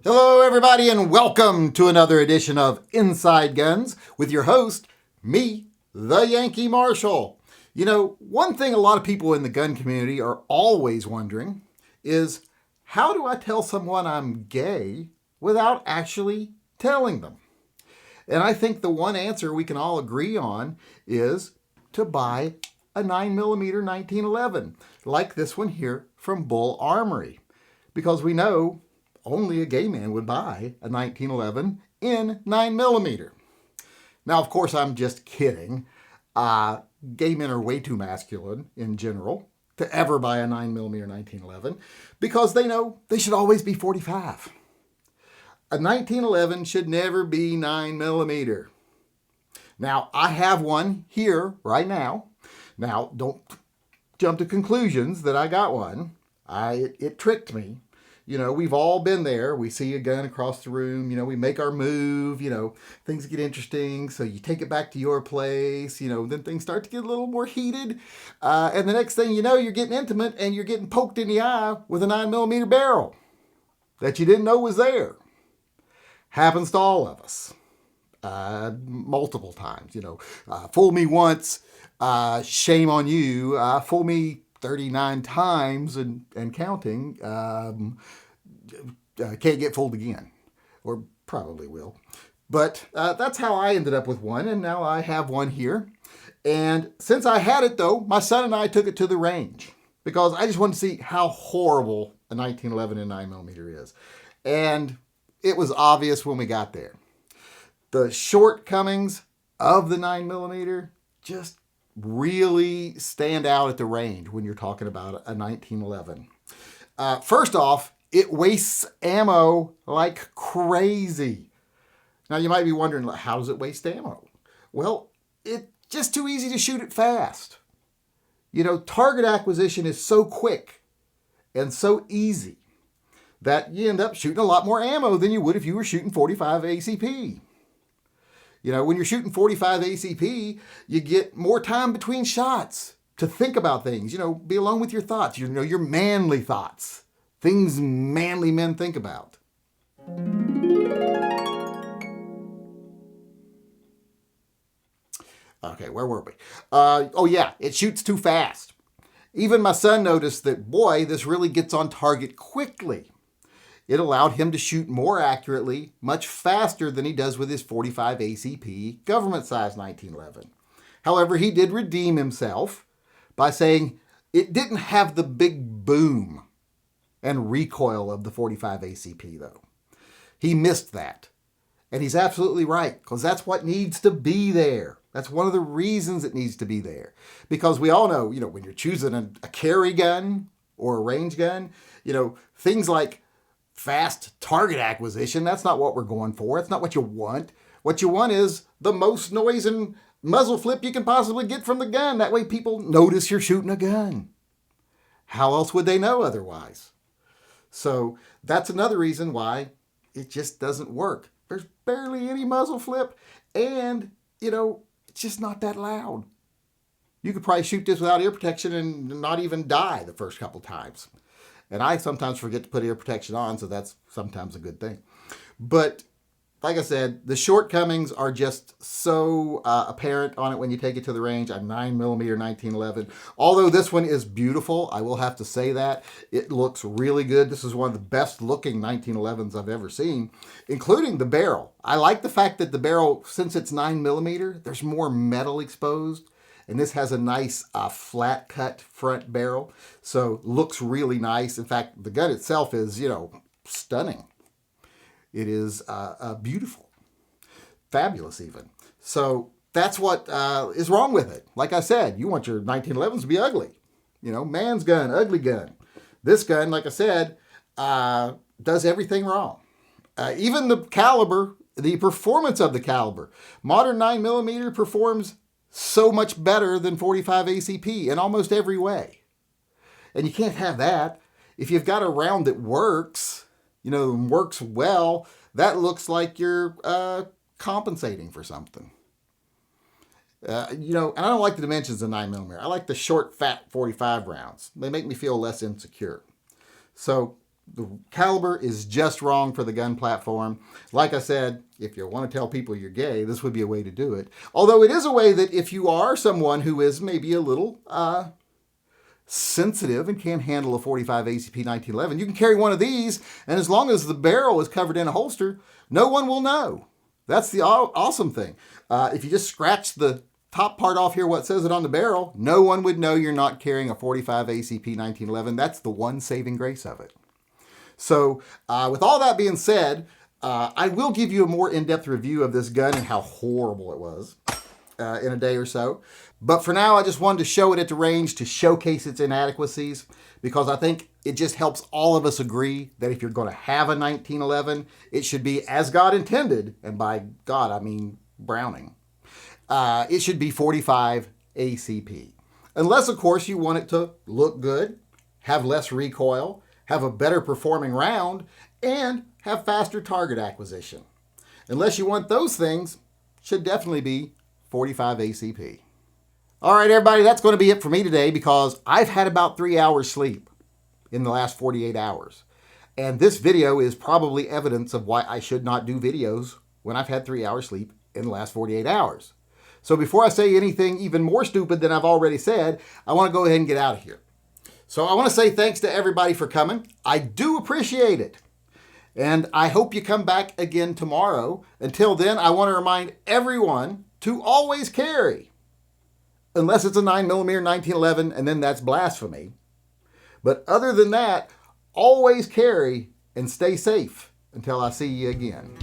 Hello, everybody, and welcome to another edition of Inside Guns with your host, me, the Yankee Marshal. You know, one thing a lot of people in the gun community are always wondering is, how do I tell someone I'm gay without actually telling them? And I think the one answer we can all agree on is to buy a 9mm 1911, like this one here from Bull Armory, because we know only a gay man would buy a 1911 in 9mm. Now, of course, I'm just kidding. Gay men are way too masculine in general to ever buy a 9mm 1911 because they know they should always be 45. A 1911 should never be 9mm. Now, I have one here right now. Now, don't jump to conclusions that I got one. It tricked me. You know, we've all been there. We see a gun across the room, we make our move, things get interesting. So you take it back to your place, then things start to get a little more heated. And the next thing you know, you're getting intimate and you're getting poked in the eye with a 9mm barrel that you didn't know was there. Happens to all of us. Multiple times, fool me once, shame on you. Fool me 39 times and counting, can't get fooled again, or probably will. But that's how I ended up with one, and now I have one here. And since I had it, though, my son and I took it to the range because I just wanted to see how horrible a 1911 in 9mm is. And it was obvious when we got there. The shortcomings of the 9mm just really stand out at the range when you're talking about a 1911. First off, it wastes ammo like crazy. Now you might be wondering, how does it waste ammo? Well, it's just too easy to shoot it fast. Target acquisition is so quick and so easy that you end up shooting a lot more ammo than you would if you were shooting 45 ACP. When you're shooting 45 ACP, you get more time between shots to think about things, be alone with your thoughts, your manly thoughts, things manly men think about. Okay, where were we? It shoots too fast. Even my son noticed that, boy, this really gets on target quickly. It allowed him to shoot more accurately, much faster than he does with his 45 ACP government-size 1911. However, he did redeem himself by saying it didn't have the big boom and recoil of the 45 ACP, though. He missed that. And he's absolutely right, because that's what needs to be there. That's one of the reasons it needs to be there. Because we all know, when you're choosing a carry gun or a range gun, things like fast target acquisition, that's not what we're going for. It's not what you want. What you want is the most noise and muzzle flip you can possibly get from the gun. That way people notice you're shooting a gun. How else would they know otherwise? So that's another reason why it just doesn't work. There's barely any muzzle flip, and, it's just not that loud. You could probably shoot this without ear protection and not even die the first couple times. And I sometimes forget to put ear protection on, so that's sometimes a good thing. But like I said, the shortcomings are just so apparent on it when you take it to the range. A 9mm 1911. Although this one is beautiful, I will have to say that. It looks really good. This is one of the best looking 1911s I've ever seen, including the barrel. I like the fact that the barrel, since it's 9mm, there's more metal exposed. And this has a nice flat cut front barrel. So looks really nice. In fact, the gun itself is, stunning. It is beautiful. Fabulous even. So that's what is wrong with it. Like I said, you want your 1911s to be ugly. Man's gun, ugly gun. This gun, like I said, does everything wrong. Even the caliber, the performance of the caliber. Modern 9mm performs so much better than 45 ACP in almost every way. And you can't have that. If you've got a round that works, works well, that looks like you're compensating for something. And I don't like the dimensions of 9mm. I like the short, fat 45 rounds. They make me feel less insecure. So The caliber is just wrong for the gun platform. Like I said, if you want to tell people you're gay, this would be a way to do it. Although it is a way that if you are someone who is maybe a little sensitive and can't handle a 45 ACP 1911, you can carry one of these, and as long as the barrel is covered in a holster, no one will know. That's the awesome thing. If you just scratch the top part off here, what says it on the barrel, no one would know you're not carrying a 45 ACP 1911. That's the one saving grace of it. So with all that being said, I will give you a more in-depth review of this gun and how horrible it was in a day or so. But for now, I just wanted to show it at the range to showcase its inadequacies, because I think it just helps all of us agree that if you're going to have a 1911, it should be as God intended, and by God, I mean Browning. It should be 45 ACP. Unless, of course, you want it to look good, have less recoil, have a better performing round, and have faster target acquisition. Unless you want those things, should definitely be 45 ACP. All right, everybody, that's going to be it for me today, because I've had about 3 hours sleep in the last 48 hours. And this video is probably evidence of why I should not do videos when I've had 3 hours sleep in the last 48 hours. So before I say anything even more stupid than I've already said, I want to go ahead and get out of here. So I want to say thanks to everybody for coming. I do appreciate it. And I hope you come back again tomorrow. Until then, I want to remind everyone to always carry. Unless it's a 9mm 1911, and then that's blasphemy. But other than that, always carry and stay safe until I see you again.